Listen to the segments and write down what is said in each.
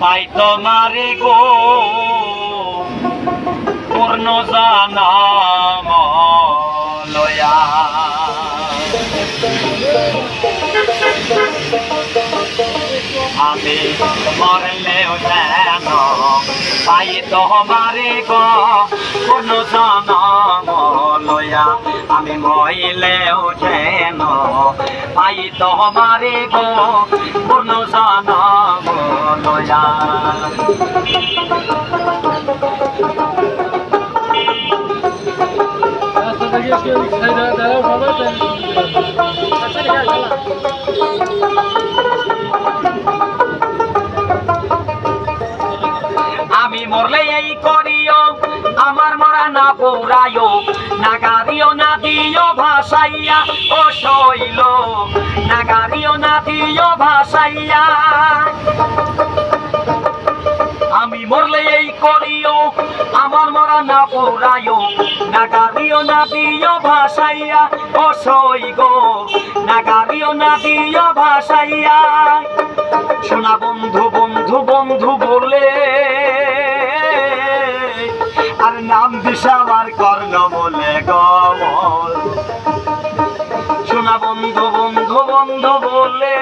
পাই তোমারে গো পূর্ণ জানাম লয়া আমি মরলেও যেন পাই তোমারে গো পূর্ণ জানাম লয়া আমি মরলেও যেন পাই তোমারে গো পূর্ণ জানাম লয়া আমি মরলে এই করিও আমার মরা না পৌরায়ও নাগারিও না দিও ভাসাইয়া ও শৈল নাগারিও না দিও ভাসাইয়া আমি মরলে এই করিও আমার মরা না পৌরায়ও নাগারিও না দিও ভাসাইয়া ও সই গো নাগারিও না দিও ভাসাইয়া শোনা বন্ধু বন্ধু বন্ধু বলে আর নাম দিশাবার কর্ণ বলে গমল শোনা বন্ধু বন্ধু বন্ধু বলে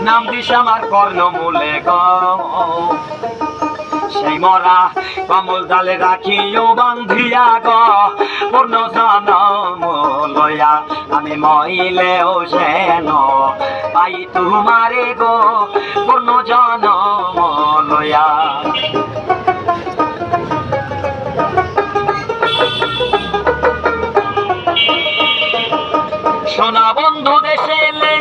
নাম দিশাবার কর্ণ মূলে গমল সেই মরা কমল ডালে রাখিও বান্ধিয়া গ পূর্ণ জনম লয়া আমি মইলেও যেন পাই তোমারে গো পূর্ণ জনম লয়া সোনা বন্ধু দেশে এলে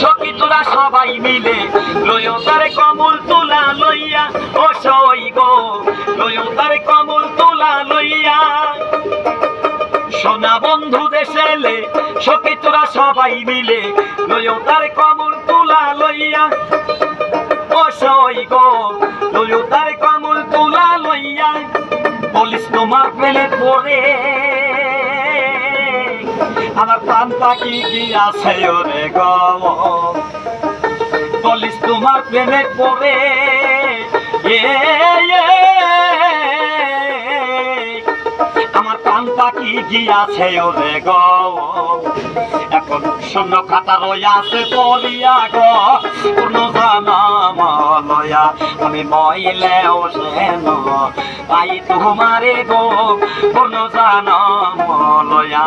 সখী তোরা সবাই মিলে লয় তার কমল তোলা লইয়া ও সই গো লয় তার কমল তোলা লইয়া সোনা বন্ধু দেশে এলে সখী তোরা সবাই মিলে লয় তার কমল তোলা লইয়া ও সই গো লয় তার কমল তোলা লইয়া বলিস তোমার পেলে পড়ে আমার প্রাণ পাখি কি আছে ওরে গম বলিস তোমার প্রেমে পড়ে আমার প্রাণ পাখি কি আছে ওরে গম এখন শূন্য খাতা রইয়া আছে পড়িয়া গো পূর্ণ জানাম লয়া আমি মইলেও যেন পাই তোমারে গো পূর্ণ জানাম লয়া